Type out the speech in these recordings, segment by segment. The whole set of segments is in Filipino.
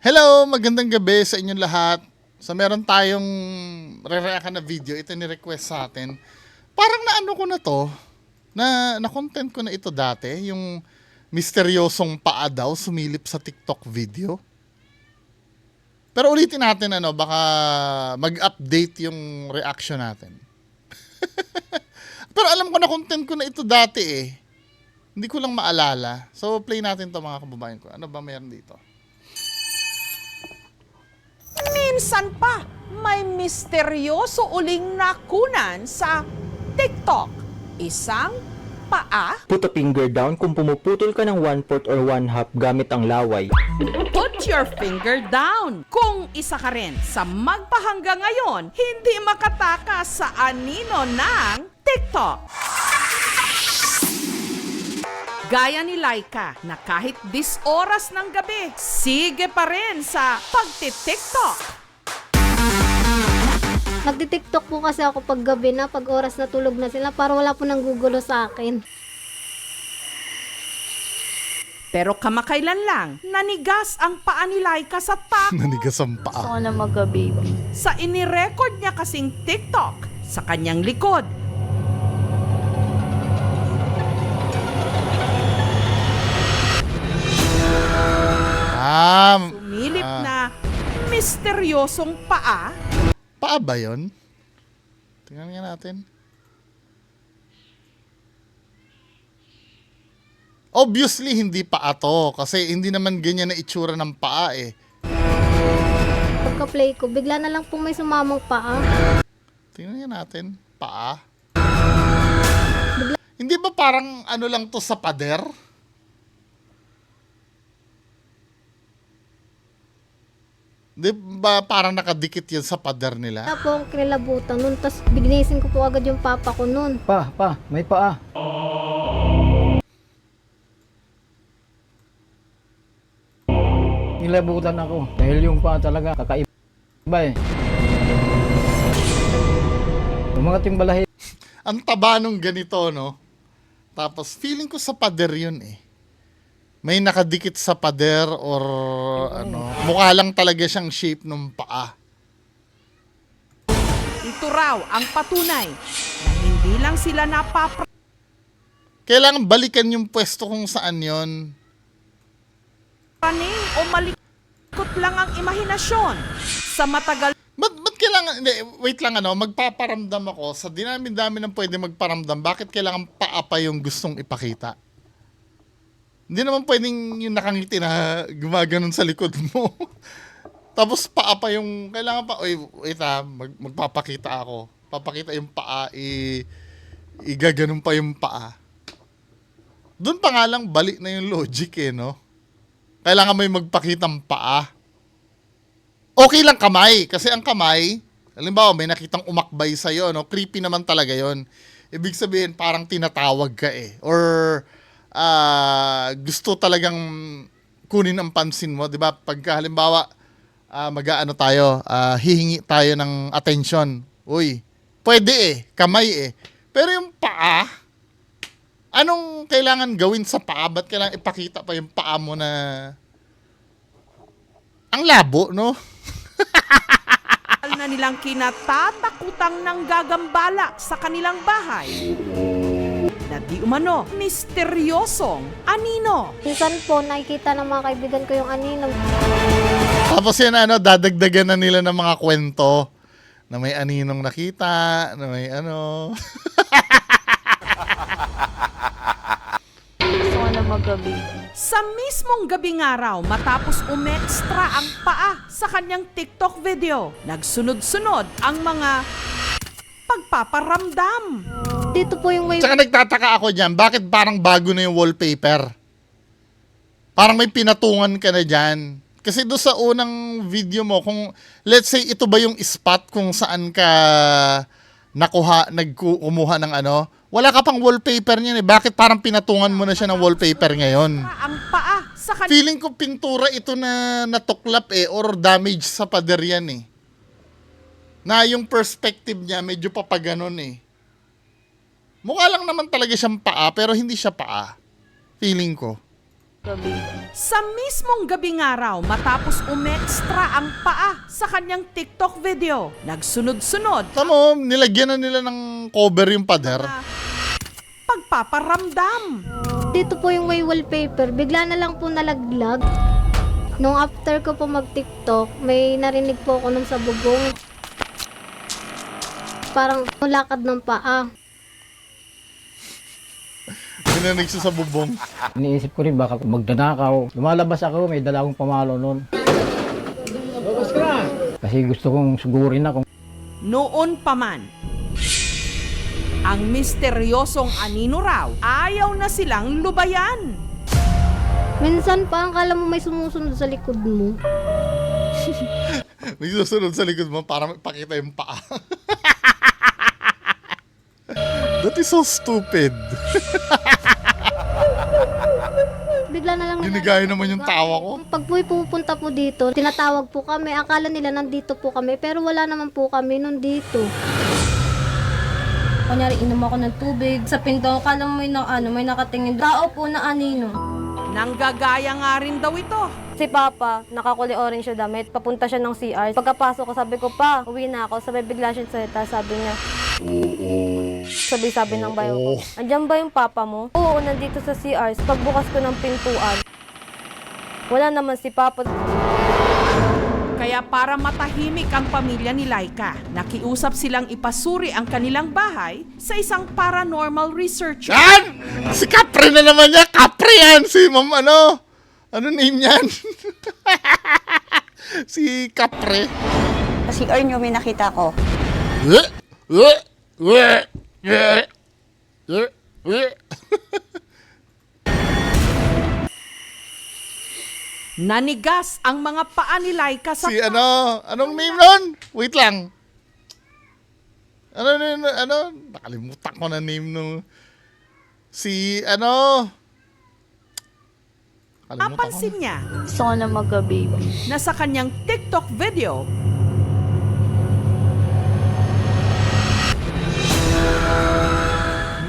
Hello, magandang gabi sa inyong lahat. So meron tayong re-react na video, ito ni-request sa atin. Parang naano ko na to, na-content ko na ito dati, yung misteryosong paa daw sumilip sa TikTok video. Pero ulitin natin baka mag-update yung reaction natin. Pero alam ko na content ko na ito dati eh. Hindi ko lang maalala. So play natin to mga kababayan ko. Ano ba meron dito? Minsan pa, may misteryoso uling nakunan sa TikTok. Isang paa, Put a finger down kung pumuputol ka ng 1/4 or 1/2 gamit ang laway. put your finger down. Kung isa ka rin sa magpahangga ngayon, hindi makatakas sa anino ng TikTok. Gaya ni Laika na kahit 10 oras ng gabi, sige pa rin sa pagti-TikTok. Nagti-TikTok po kasi ako pag gabi na, pag oras na tulog na sila, para wala po nang gugulo sa akin. Pero kamakailan lang, nanigas ang paa ni Laika sa tako Nanigas ang paa. Gusto ko na magka-baby. sa inirecord niya kasing TikTok sa kanyang likod. Sumilip na misteryosong paa. Paa ba yun? Tingnan nga natin. Obviously, hindi paa to. Kasi hindi naman ganyan na itsura ng paa eh. Pagka-play ko, bigla na lang po may sumamang paa. Tingnan nga natin. Paa. Hindi ba parang ano lang to sa pader? Di ba parang nakadikit yan sa pader nila? Wala po akong kinilabutan nun, tapos bignesin ko po agad yung papa ko nun. Pa, may paa. Nilabutan ako dahil yung paa talaga kakaiba eh. Umangat yung balahibo Ang taba nung ganito, no? Tapos feeling ko sa pader yun eh. May nakadikit sa pader or ano. Mukha lang talaga siyang shape ng paa. Ito raw ang patunay na hindi lang sila Kailangan balikan yung pwesto kung saan yon. napapraning o malikot lang ang imahinasyon sa matagal Ba't kailangan, hindi, wait lang magpaparamdam ako sa dinami-dami ng pwede magparamdam. Bakit kailangan paa pa yung gustong ipakita? Hindi naman pwedeng yung nakangiti na gumaganon sa likod mo. Tapos paa pa yung, kailangan pa, wait magpapakita ako. Papakita yung paa, igaganon pa yung paa. Doon pa nga lang balik na yung logic eh, no? Kailangan may magpakitang paa. Okay lang kamay, kasi ang kamay, halimbawa may nakitang umakbay sa'yo, no? Creepy naman talaga yon. Ibig sabihin parang tinatawag ka eh. Or gusto talagang kunin ang pansin mo, di ba? Pagka halimbawa, mag-aano tayo, hihingi tayo ng attention. Uy, pwede eh, kamay eh. Pero yung paa, anong kailangan gawin sa paa? Ba't kailangan ipakita pa yung paa mo na ang labo, no? na nilang kinatatakutang ng gagambala sa kanilang bahay na di umano misteryosong anino. Minsan po, nakikita ng mga kaibigan ko yung anino. Tapos yan dadagdagan na nila ng mga kwento na may aninong nakita, na may ano. Gusto ko na magka-baby. Sa mismong gabing araw matapos umextra ang paa sa kanyang TikTok video, nagsunod-sunod ang mga pagpaparamdam. Dito po yung may Tsaka nagtataka ako dyan, bakit parang bago na yung wallpaper? Parang may pinatungan ka na dyan. Kasi doon sa unang video mo, kung let's say ito ba yung spot kung saan ka nagkumuha ng wala ka pang wallpaper niyan eh. Bakit parang pinatungan mo na siya ng wallpaper ngayon? Ang paa sa kanyang Feeling ko pintura ito na natuklap eh or damage sa pader yan eh. Na yung perspective niya medyo papaganon eh. Mukha lang naman talaga siyang paa pero hindi siya paa. Feeling ko. Sa mismong gabing araw matapos umextra ang paa sa kanyang TikTok video, nagsunod-sunod Tamo, nilagyan na nila ng cover yung pader. na pagpaparamdam. Dito po yung may wallpaper, bigla na lang po nalaglag. Nung after ko po mag-TikTok, may narinig po ako nung sa bubong. Parang lakad ng paa. Binanig siya sa bubong. Iniisip ko rin baka magdanakaw. Lumalabas ako, may dala akong pamalo noon. Kasi gusto kong sugurin ako. Noon pa man, ang misteryosong anino raw, ayaw na silang lubayan. Minsan pa, ang kala mo may sumusunod sa likod mo. May susunod sa likod mo para pakita yung paa. That is so stupid. Bigla na lang Ginigaya naman yung tawa ko. Pag po pupunta po dito, tinatawag po kami. Akala nila nandito po kami, pero wala naman po kami nandito. Kunyari, inom ako ng tubig. Sa pinto, akala mo may nakatingin. Tao po na anino. Nanggagaya nga rin daw ito. Si Papa, nakakuli orange siya damit. Papunta siya ng CR. Pagkapasok ko, sabi ko, Pa, uwi na ako. Sabay bigla siya salita. Sabi niya, sabi ng bayo ko, andyan ba yung Papa mo? Oo, nandito sa CR. Pagbukas ko ng pintuan, wala naman si Papa. Kaya para matahimik ang pamilya ni Laika, nakiusap silang ipasuri ang kanilang bahay sa isang paranormal researcher. Yan! Si Capre na naman niya. Capre yan! Si Ma'am ano? Ano name yan? Si Capre. Kasi nyo may nakita ko. Nanigas ang mga paa ni Laika sa Si ano? Anong name nun? Wait lang. Ano? Nakalimutan ko na name nung... Si ano? Nakalimutan ko Napansin niya Gusto ko na magka-baby. na sa kanyang TikTok video,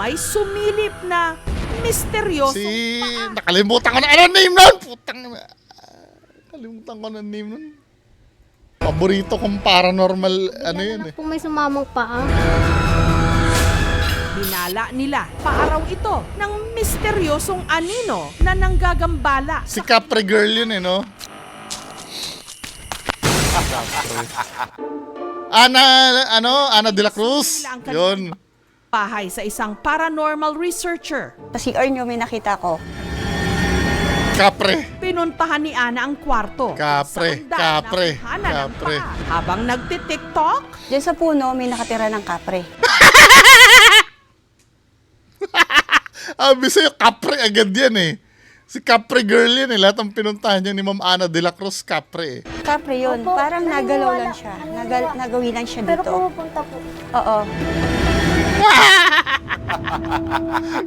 may sumilip na misteryosong Si... paa. Nakalimutan ko na. Ano name nun? Putang na. Nakalimutan ko na name nun. Paborito kong paranormal ano yun eh. Kung may sumamang paa. Binala nila paaraw ito ng misteryosong anino na nanggagambala Si Capre girl yun eh, no? Ana de la Cruz. Yun. bahay sa isang paranormal researcher. Kasi nyo may nakita ko. Capre. Pinuntahan ni Ana ang kwarto. Kapre, Sa hagdan kapre, na kuhanan ng kapre. paa. Habang nagtitiktok, Diyan sa puno may nakatira ng kapre. Sabi sa'yo, Capre agad yan eh. Si Capre girl yan eh. Lahat ang pinuntahan niya ni Ma'am Ana de la Cruz, Capre eh. Kapre yun. Opo, Parang nagalaw naniniwala. lang siya. Nagawi lang siya Pero dito. pumupunta po. Oo.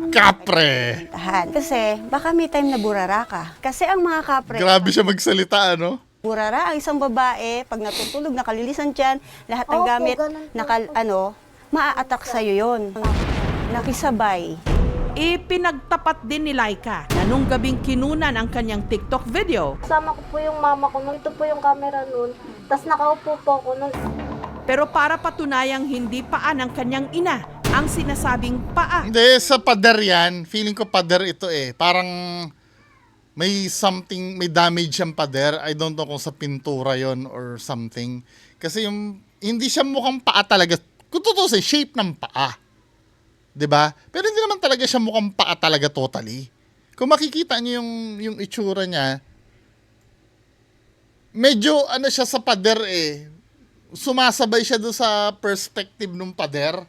Capre. Tahan. Kasi baka may time na burara ka. Kasi ang mga kapre, Grabe siya magsalita, ano? burara, ang isang babae, pag natutulog, nakalilisan dyan, lahat ng Opo, gamit, ganun po. maa-attack sa'yo yun. Nakisabay. ipinagtapat din ni Laika na nung gabing kinunan ang kanyang TikTok video, Kasama ko po yung mama ko. Ito po yung camera nun. Tapos nakaupo po ako nun. pero para patunayang hindi paa ng kanyang ina ang sinasabing paa. Hindi, sa pader yan. Feeling ko pader ito eh. Parang may something, may damage yung pader. I don't know kung sa pintura yon or something. Kasi yung, hindi siya mukhang paa talaga. Kung tutusin, shape ng paa. 'Di ba? Pero hindi naman talaga siya mukhang paa talaga totally. Kung makikita niyo yung itsura niya, medyo ano siya sa pader eh. Sumasabay siya doon sa perspective ng pader.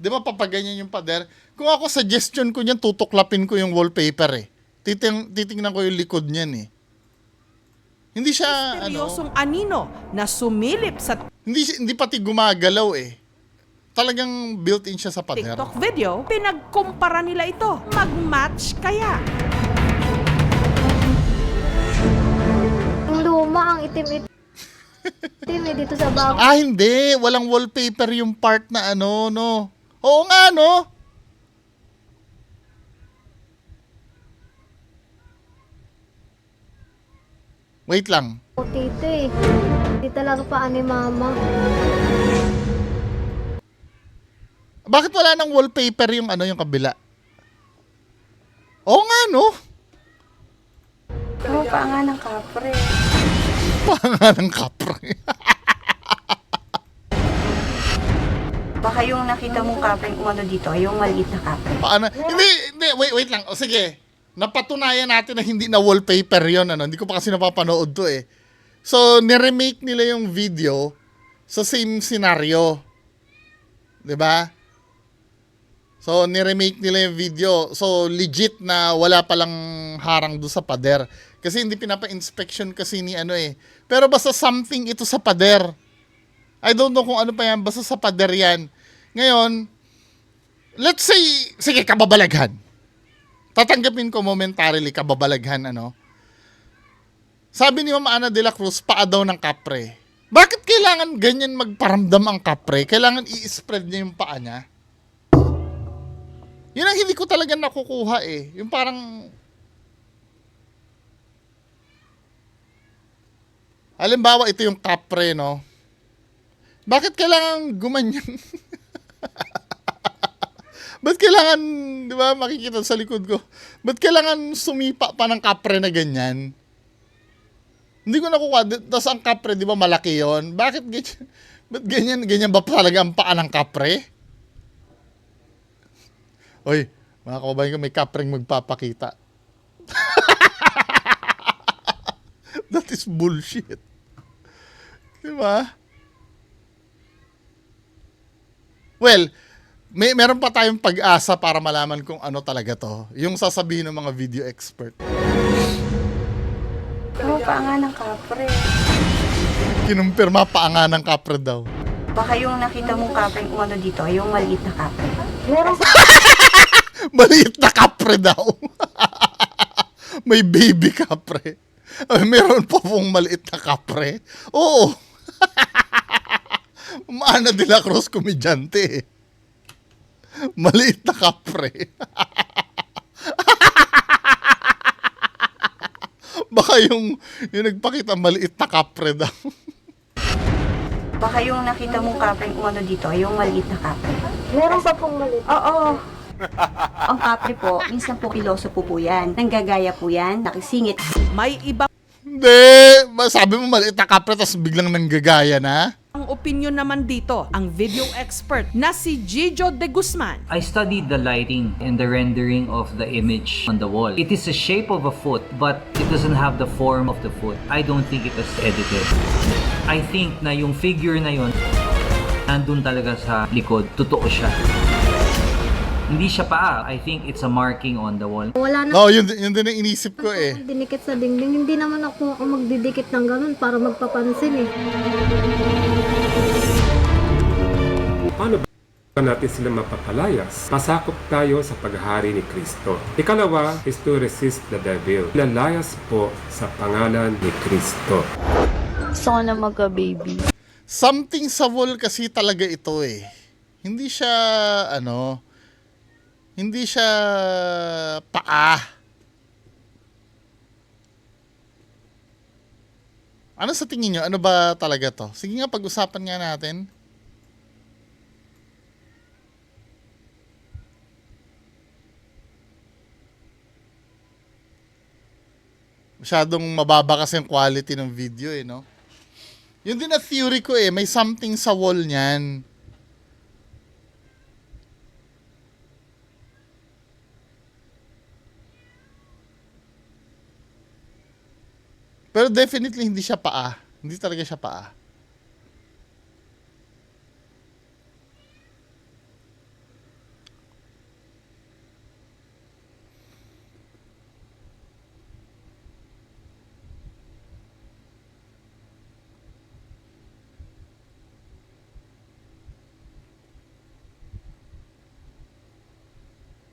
'Di ba papaganyan yung pader? Kung ako suggestion ko niyan, tutuklapin ko yung wallpaper eh. Titingnan ko yung likod niyan eh. Hindi siya Misteryosong anino na sumilip sa hindi pati gumagalaw eh. Talagang built-in siya sa pader. TikTok video, pinagkumpara nila ito. Mag-match kaya? Ang luma, ang itim-itim dito sa bago. Ah, hindi. Walang wallpaper yung part na ano, no? Oo nga, no? Wait lang. O tito eh. Hindi talaga pa ni mama. Bakit wala nang wallpaper yung ano yung kabila? Oo nga, no? Oo, pa nga ng kapre. Panga ng kapre. Baka yung nakita mong kapre umano dito, yung maliit na kapre. Paano? Hindi, wait lang. O sige, napatunayan natin na hindi na wallpaper yon, ano? Hindi ko pa kasi napapanood to eh. So, niremake nila yung video sa same scenario. 'Di ba? So, niremake nila yung video. So, legit na wala palang harang do sa pader. Kasi hindi pinapa-inspection kasi ni ano eh. Pero basta something ito sa pader. I don't know kung ano pa yan. Basta sa pader yan. Ngayon, let's say, sige, kababalaghan. Tatanggapin ko momentarily kababalaghan, ano. Sabi ni Ma'am Ana de la Cruz, paa daw ng kapre. Bakit kailangan ganyan magparamdam ang kapre? Kailangan i-spread niya yung paa niya? Yun ang hindi ko talaga nakukuha eh. Yung parang... Halimbawa, ito yung kapre, no? Bakit kailangan gumanyan? Ba't kailangan, di ba, makikita sa likod ko, ba't kailangan sumipa pa ng kapre na ganyan? Hindi ko nakukuha. Tapos ang kapre, di ba, malaki yon? Bakit ganyan? Ba't ganyan? Ganyan ba talaga ang paa ng kapre? Oy, mga kababayan ko, may kapreng magpapakita. That is bullshit. Diba? Well, meron pa tayong pag-asa para malaman kung ano talaga to. Yung sasabihin ng mga video expert. Oo, pa nga ng kapre. Kinumpirma paanga ng kapre daw. Baka yung nakita mong kapre umano dito, yung maliit na kapre. Maliit na kapre daw. May baby kapre. Ay, meron pa pong maliit na kapre. Oo. Ana de la Cruz, komedyante. Maliit na kapre. Baka yung nagpakita maliit na kapre daw. Baka yung nakita mong kapre umano dito, yung maliit na kapre. Meron pa pong maliit. Oo. Ang kapre po, minsan po kiloso po yan. Nanggagaya po yan, nakisingit. May ibang Hindi. Sabi mo maliit na kapre tapos biglang nanggagaya na. opinion naman dito ang video expert na si Gijo de Guzman. I studied the lighting and the rendering of the image on the wall. It is the shape of a foot, but it doesn't have the form of the foot. I don't think it was edited. I think na yung figure na yun, nandun talaga sa likod. Totoo siya. Hindi siya paa. I think it's a marking on the wall. Wala na No, yun din ang inisip ko eh. dinikit sa dingding. Hindi naman ako magdidikit ng ganun para magpapansin eh. Paano ba natin sila mapapalayas? Pasakop tayo sa paghahari ni Kristo. Ikalawa is to resist the devil. Lalayas po sa pangalan ni Kristo. Gusto ko na magka-baby. Something sa wall kasi talaga ito eh. Hindi siya, hindi siya paa. Ano sa tingin nyo? Ano ba talaga to? Sige nga, pag-usapan nga natin. Masyadong mababa kasi yung quality ng video eh, no? Yun din na theory ko eh. May something sa wall niyan. Pero definitely hindi siya paa. Hindi talaga siya paa.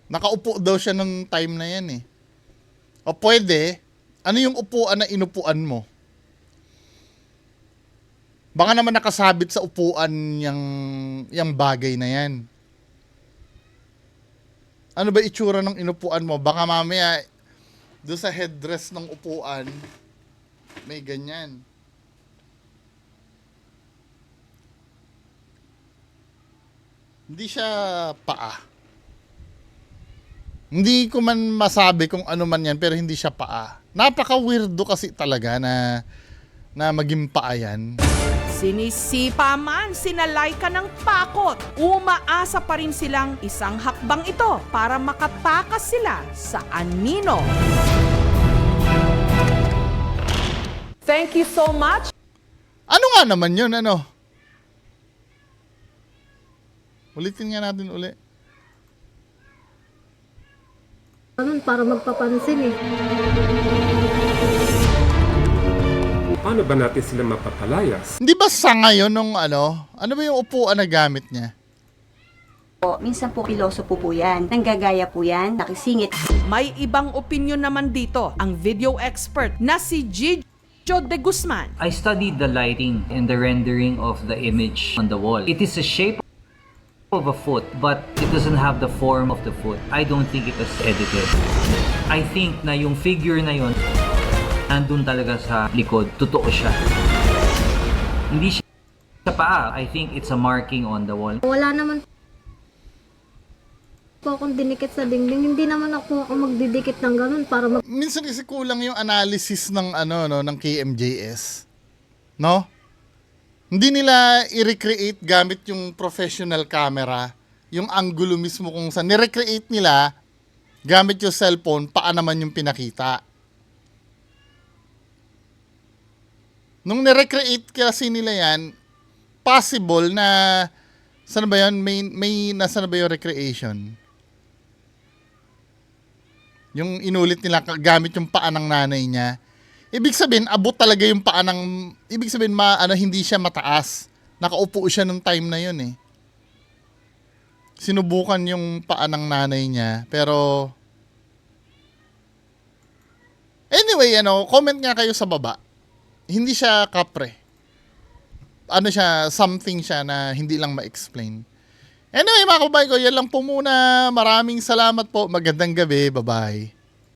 Nakaupo daw siya ng time na yan eh. O pwede, ano yung upuan na inupuan mo? Baka naman nakasabit sa upuan yung bagay na yan. Ano ba itsura ng inupuan mo? Baka mamaya doon sa headdress ng upuan, May ganyan. Hindi siya paa. Hindi ko man masabi kung ano man yan, pero hindi siya paa. Napaka-weirdo kasi talaga na maging paa yan. Sinisipa man sina Laika ng pakot. Umaasa pa rin silang isang hakbang ito para makatakas sila sa anino. Thank you so much. Ano nga naman yun, ano? Ulitin nga natin uli. Ganun, para magpapansin eh. Paano ba natin sila mapapalayas? Hindi ba sa ngayon nung ano ba yung upuan na gamit niya? Po, minsan po pilosopo po yan. Nanggagaya po yan, nakisingit. May ibang opinion naman dito ang video expert na si Gijo de Guzman. I studied the lighting and the rendering of the image on the wall. It is a shape of a foot, but it doesn't have the form of the foot. I don't think it was edited. I think na yung figure na yun, nandun talaga sa likod, totoo siya. Hindi siya sa paa. I think it's a marking on the wall. Wala naman po akong dinikit sa dingding. Hindi naman ako magdidikit ng ganun para Minsan kasi kulang yung analysis ng ng KMJS. No? Hindi nila i-recreate gamit yung professional camera, yung angulo mismo kung saan. Ni-recreate nila gamit yung cellphone, paa naman yung pinakita. Nung ni-recreate kasi nila yan, possible na, saan ba yun? Nasaan na ba yung recreation? Yung inulit nila gamit yung paa ng nanay niya. Ibig sabihin, abot talaga yung paa ng... Ibig sabihin, hindi siya mataas. Nakaupo siya nung time na yun eh. Sinubukan yung paa ng nanay niya. Pero... Anyway, comment nga kayo sa baba. Hindi siya kapre. Something siya na hindi lang ma-explain. Anyway, mga kabay ko, yan lang po muna. Maraming salamat po. Magandang gabi. Bye-bye.